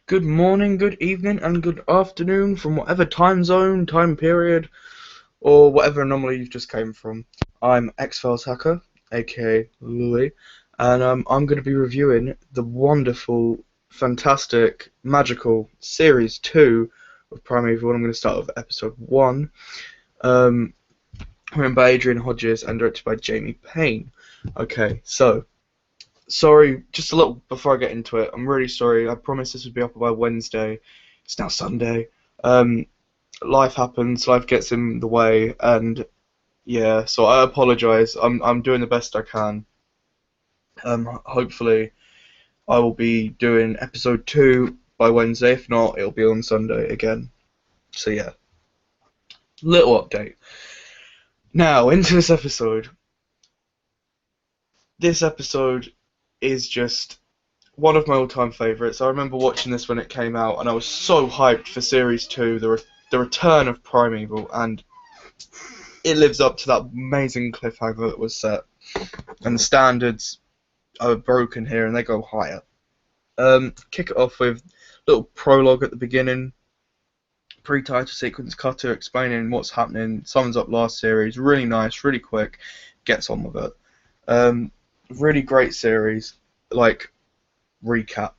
Good morning, good evening, and good afternoon from whatever time zone, time period, or whatever anomaly you've just came from. I'm X-Files Hacker, aka Louis, and I'm going to be reviewing the wonderful, fantastic, magical Series 2 of Primeval. I'm going to start with Episode 1, written by Adrian Hodges and directed by Jamie Payne. Okay, so sorry, just a little before I get into it. I'm really sorry. I promised this would be up by Wednesday. It's now Sunday. Um, Life happens. Life gets in the way, and yeah. So I apologize. I'm doing the best I can. Hopefully I will be doing episode 2 by Wednesday. If not, it'll be on Sunday again. So yeah, little update. Now into this episode. This episode is just one of my all-time favourites. I remember watching this when it came out, and I was so hyped for Series 2, the return of Primeval, and it lives up to that amazing cliffhanger that was set. And the standards are broken here, and they go higher. Kick it off with a little prologue at the beginning, pre-title sequence cutter explaining what's happening, sums up last series, really nice, really quick, gets on with it. Really great series, like, recap.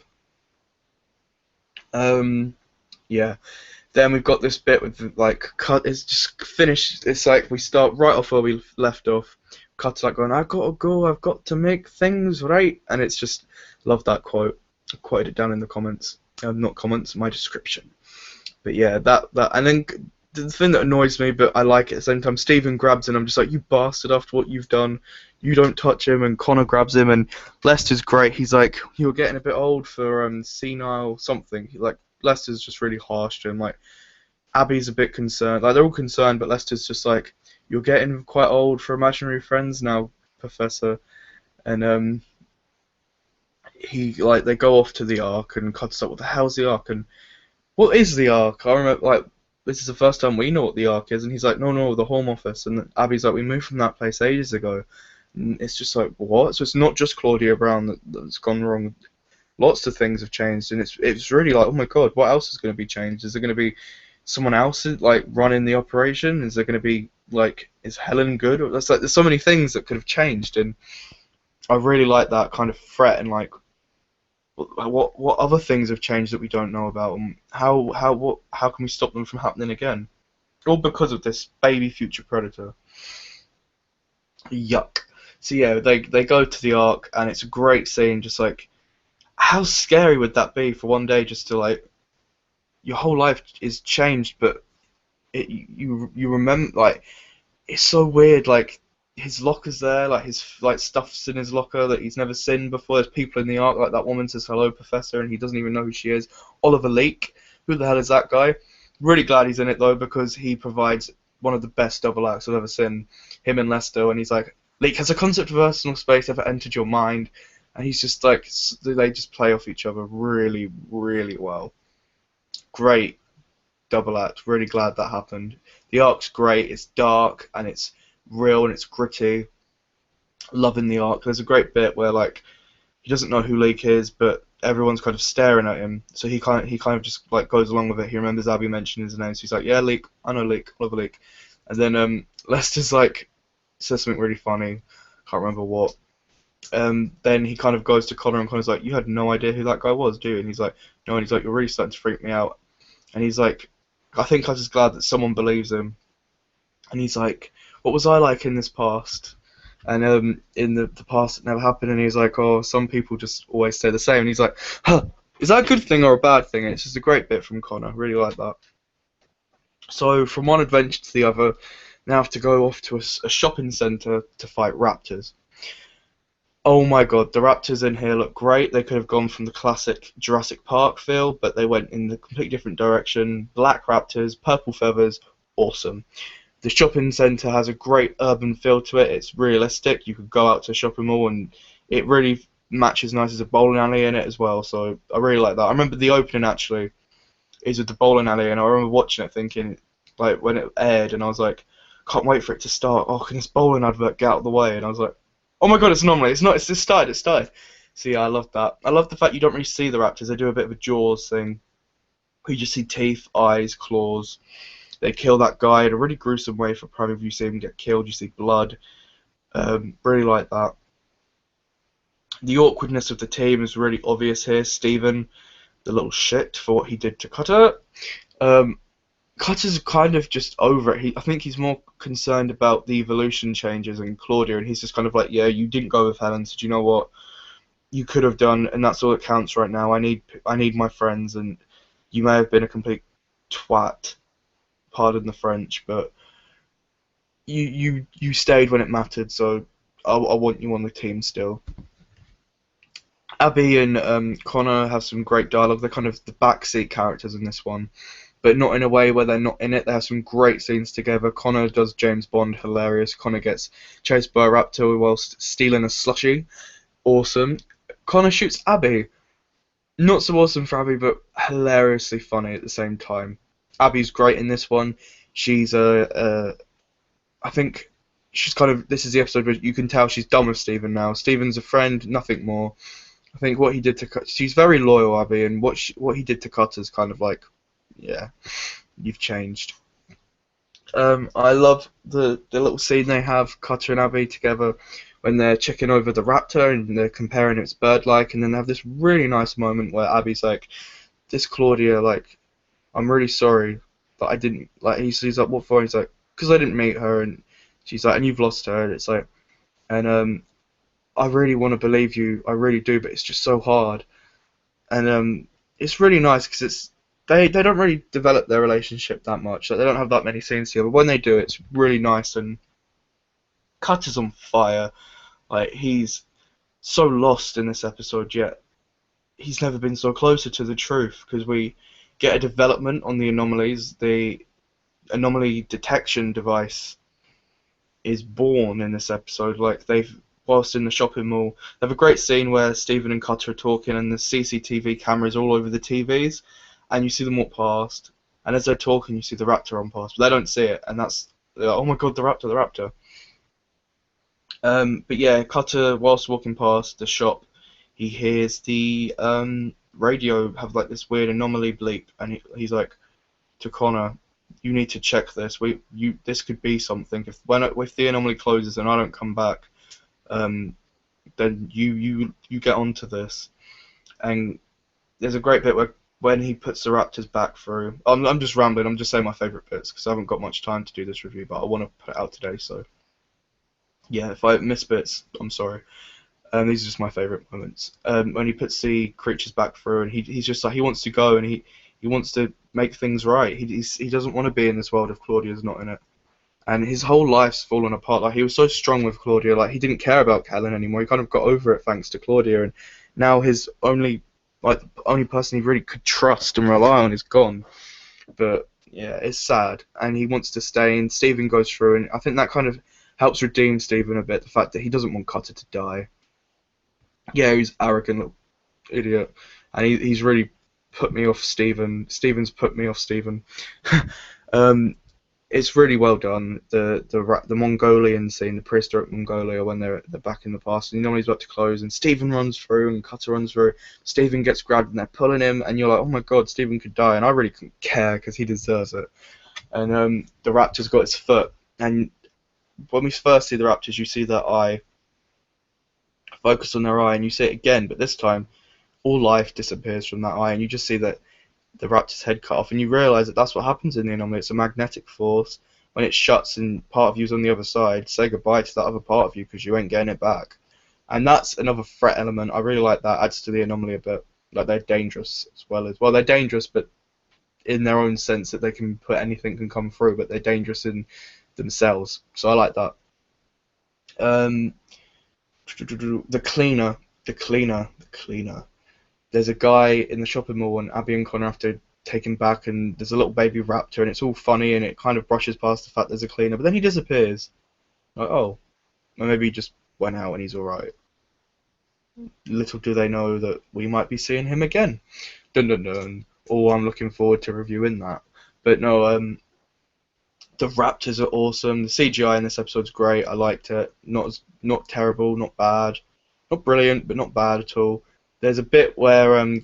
Yeah. Then we've got this bit with like cut. It's just finished. It's like we start right off where we left off. Cut's like going, "I gotta go. I've got to make things right." And it's just love that quote. I quoted it down in the comments. Not comments, my description. But yeah, that and then the thing that annoys me, but I like it at the same time. Stephen grabs him. I'm just like, "You bastard! After what you've done, you don't touch him." And Connor grabs him, and Lester's great. He's like, "You're getting a bit old for senile something." Like Lester's just really harsh to him. Like Abby's a bit concerned. Like they're all concerned, but Lester's just like, "You're getting quite old for imaginary friends now, Professor." And he like they go off to the Ark, and Cut's like, "What the hell's the Ark?" And what is the Ark? I remember like this is the first time we know what the Ark is, and he's like, no, the Home Office. And Abby's like, we moved from that place ages ago. And it's just like, what? So it's not just Claudia Brown that's gone wrong. Lots of things have changed, and it's really like, oh my god, what else is going to be changed? Is there going to be someone else like running the operation? Is there going to be like, is Helen good? That's like, there's so many things that could have changed, and I really like that kind of threat and like, what other things have changed that we don't know about, and how can we stop them from happening again? All because of this baby future predator. Yuck. So yeah, they go to the Ark, and it's a great scene. Just like, how scary would that be for one day just to like, your whole life is changed, but you remember like, it's so weird. Like his locker's there, like his like stuff's in his locker that he's never seen before. There's people in the Ark, like that woman says hello, Professor, and he doesn't even know who she is. Oliver Leake, who the hell is that guy? Really glad he's in it though, because he provides one of the best double acts I've ever seen. Him and Lester, and he's like, Leake, has a concept of personal space ever entered your mind? And he's just like, they just play off each other really, really well. Great double act. Really glad that happened. The Ark's great. It's dark and it's real and it's gritty. Loving the Ark. There's a great bit where like he doesn't know who Leek is, but everyone's kind of staring at him. So he kind of just like goes along with it. He remembers Abby mentioning his name, so he's like, "Yeah, Leek. I know Leek. Oliver Leek." And then Lester's like says something really funny. Can't remember what. Then he kind of goes to Connor, and Connor's like, "You had no idea who that guy was, do you?" And he's like, "No." And he's like, "You're really starting to freak me out." And he's like, "I think I'm just glad that someone believes him." And he's like, "What was I like in this past?" And in the past it never happened. And he's like, "Oh, some people just always stay the same." And he's like, "Huh, is that a good thing or a bad thing?" And it's just a great bit from Connor. Really like that. So from one adventure to the other, now have to go off to a shopping centre to fight raptors. Oh my god, the raptors in here look great. They could have gone from the classic Jurassic Park feel, but they went in the completely different direction. Black raptors, purple feathers, awesome. The shopping centre has a great urban feel to it. It's realistic. You could go out to a shopping mall and it really matches nice as a bowling alley in it as well. So I really like that. I remember the opening actually is with the bowling alley, and I remember watching it thinking, like when it aired, and I was like, can't wait for it to start. Oh, can this bowling advert get out of the way? And I was like, oh my god, it's normally. It's not. It's just started. It started. So yeah, I love that. I love the fact you don't really see the raptors. They do a bit of a Jaws thing. You just see teeth, eyes, claws. They kill that guy in a really gruesome way for Primeval. You see him get killed. You see blood. Really like that. The awkwardness of the team is really obvious here. Steven, the little shit for what he did to Cutter. Um, Cutter's kind of just over it. I think he's more concerned about the evolution changes in Claudia, and he's just kind of like, yeah, you didn't go with Helen, so do you know what? You could have done, and that's all that counts right now. I need my friends, and you may have been a complete twat, pardon the French, but you stayed when it mattered, so I want you on the team still. Abby and Connor have some great dialogue. They're kind of the backseat characters in this one, but not in a way where they're not in it. They have some great scenes together. Connor does James Bond, hilarious. Connor gets chased by a raptor whilst stealing a slushie, awesome. Connor shoots Abby, not so awesome for Abby, but hilariously funny at the same time. Abby's great in this one. She's I think she's kind of, this is the episode where you can tell she's done with Steven now. Steven's a friend, nothing more. I think what he did to she's very loyal, Abby, and what he did to Cutter's kind of like, yeah, you've changed. I love the little scene they have, Cutter and Abby together, when they're checking over the raptor and they're comparing its bird-like, and then they have this really nice moment where Abby's like, "This Claudia, like, I'm really sorry that I didn't like." He's like, "What for?" He's like, "Because I didn't meet her," and she's like, "And you've lost her," and it's like, and I really want to believe you, I really do, but it's just so hard. And it's really nice because they don't really develop their relationship that much. Like, they don't have that many scenes together. But when they do, it's really nice. And Cutter's on fire. Like, he's so lost in this episode, yet he's never been so closer to the truth because we get a development on the anomalies. The anomaly detection device is born in this episode. Like, whilst in the shopping mall, they have a great scene where Stephen and Cutter are talking, and the CCTV cameras all over the TVs, and you see them walk past, and as they're talking, you see the raptor run past, but they don't see it, and they're like, oh my god, the raptor, the raptor. But yeah, Cutter, whilst walking past the shop, he hears the radio have like this weird anomaly bleep, and he's like to Connor, "You need to check this. This could be something. If the anomaly closes and I don't come back, um, then you get onto this." And there's a great bit where when he puts the raptors back through. I'm just rambling. I'm just saying my favourite bits because I haven't got much time to do this review, but I want to put it out today. So yeah, if I miss bits, I'm sorry. These are just my favourite moments. When he puts the creatures back through, and he's just like, he wants to go, and he wants to make things right. He doesn't want to be in this world if Claudia's not in it. And his whole life's fallen apart. Like, he was so strong with Claudia, like, he didn't care about Helen anymore. He kind of got over it thanks to Claudia, and now his only person he really could trust and rely on is gone. But yeah, it's sad, and he wants to stay. And Stephen goes through, and I think that kind of helps redeem Stephen a bit. The fact that he doesn't want Cutter to die. Yeah, he's arrogant little idiot, and he's really put me off Stephen. Stephen's put me off Stephen. um, it's really well done. The Mongolian scene, the prehistoric Mongolia, when they're back in the past, and he's about to close, and Stephen runs through, and Cutter runs through. Stephen gets grabbed, and they're pulling him, and you're like, oh my god, Stephen could die, and I really couldn't care because he deserves it. And the raptor's got his foot, and when we first see the raptors, you see their eye. Focus on their eye, and you see it again, but this time all life disappears from that eye, and you just see that the raptor's head cut off, and you realise that that's what happens in the anomaly. It's a magnetic force. When it shuts and part of you's on the other side, say goodbye to that other part of you because you ain't getting it back. And that's another threat element. I really like that. Adds to the anomaly a bit. Like, they're dangerous as well, they're dangerous, but in their own sense that they can put anything can come through, but they're dangerous in themselves. So I like that. The cleaner. There's a guy in the shopping mall, and Abby and Connor have to take him back, and there's a little baby raptor, and it's all funny, and it kind of brushes past the fact there's a cleaner, but then he disappears. Like, oh, well, maybe he just went out and he's alright. Little do they know that we might be seeing him again. Dun dun dun. Oh, I'm looking forward to reviewing that. But no, the raptors are awesome. The CGI in this episode's great. I liked it. Not terrible, not bad. not brilliant, but not bad at all. There's a bit where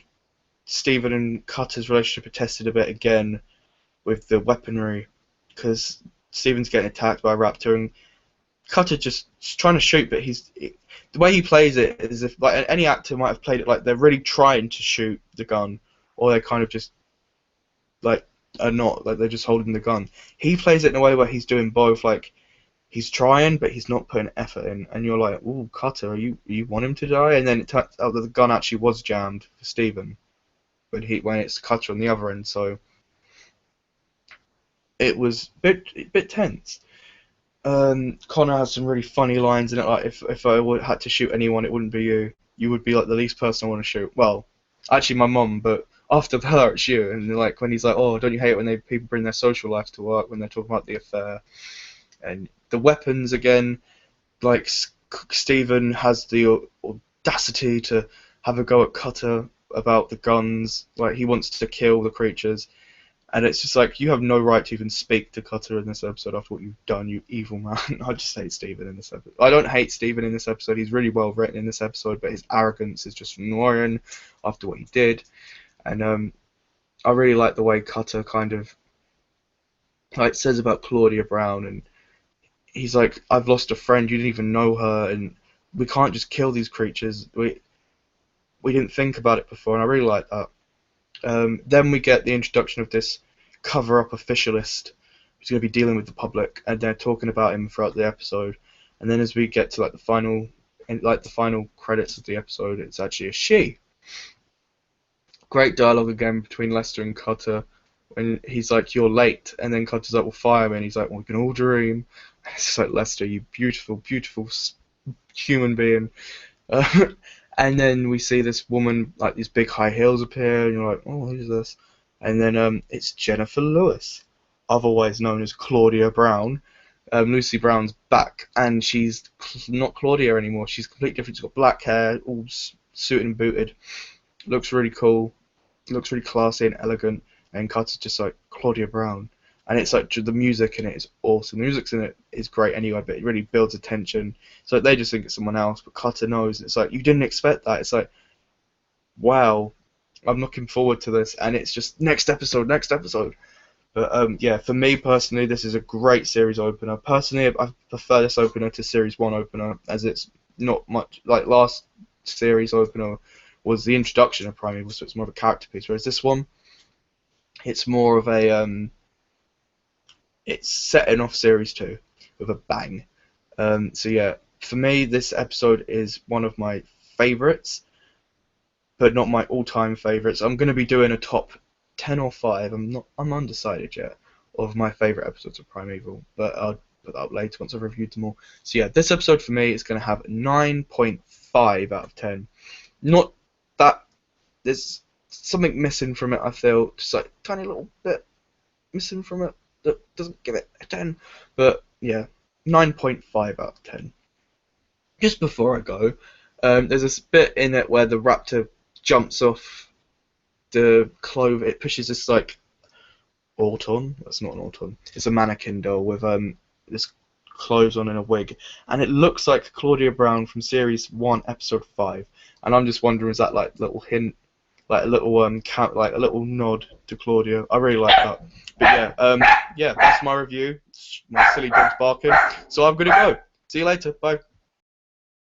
Stephen and Cutter's relationship are tested a bit again with the weaponry, because Stephen's getting attacked by a raptor and Cutter just trying to shoot, but the way he plays it is if like any actor might have played it like they're really trying to shoot the gun, or they kind of just like are not, like they're just holding the gun. He plays it in a way where he's doing both, like he's trying but he's not putting effort in, and you're like, "Ooh, Cutter, you want him to die?" And then it turns out that the gun actually was jammed for Stephen when it's Cutter on the other end, so it was a bit tense. Connor has some really funny lines in it, like if I had to shoot anyone, it wouldn't be you. You would be like the least person I want to shoot. Well, actually my mum, but after her it's you. And like when he's like, "Oh, don't you hate it when people bring their social life to work when they're talking about the affair?" And the weapons again, like Stephen has the audacity to have a go at Cutter about the guns. Like he wants to kill the creatures. And it's just like, you have no right to even speak to Cutter in this episode after what you've done, you evil man. I just hate Stephen in this episode. I don't hate Stephen in this episode. He's really well written in this episode, but his arrogance is just annoying after what he did. And I really like the way Cutter kind of like says about Claudia Brown, and he's like, "I've lost a friend. You didn't even know her, and we can't just kill these creatures. We didn't think about it before," and I really like that. Then we get the introduction of this cover-up officialist who's going to be dealing with the public, and they're talking about him throughout the episode. And then as we get to like the final credits of the episode, it's actually a she. Great dialogue again between Lester and Cutter when he's like, "You're late," and then Cutter's like, "Well, fire me," and he's like, "Well, we can all dream." It's just like, Lester, you beautiful, beautiful human being. And then we see this woman, like these big high heels appear, and you're like, "Oh, who's this?" And then it's Jennifer Lewis, otherwise known as Claudia Brown. Lucy Brown's back, and she's not Claudia anymore. She's completely different. She's got black hair, all suited and booted. Looks really cool. Looks really classy and elegant. And Cutter's just like, "Claudia Brown." And it's like the music in it is awesome. The music in it is great anyway, but it really builds a tension. So they just think it's someone else, but Cutter knows. It's like, you didn't expect that. It's like, wow, I'm looking forward to this, and it's just next episode, next episode. But yeah, for me personally, this is a great series opener. Personally, I prefer this opener to series 1 opener, as it's not much like last series opener was the introduction of Primeval, so it's more of a character piece. Whereas this one, it's more of a it's setting off series 2 with a bang. So yeah, for me, this episode is one of my favourites, but not my all-time favourites. I'm going to be doing a top 10 or 5. I'm undecided yet of my favourite episodes of Primeval, but I'll put that up later once I've reviewed them all. So yeah, this episode for me is going to have 9.5 out of 10. Not that there's something missing from it. I feel just like a tiny little bit missing from it that doesn't give it a 10, but yeah, 9.5 out of 10. Just before I go, there's this bit in it where the raptor jumps off the clove. It pushes this like auton. That's not an auton. It's a mannequin doll with this clothes on and a wig, and it looks like Claudia Brown from series 1, episode 5. And I'm just wondering, is that like a little hint, like a little like a little nod to Claudia? I really like that. But yeah, yeah, that's my review. My silly dog's barking. So I'm gonna go. See you later. Bye.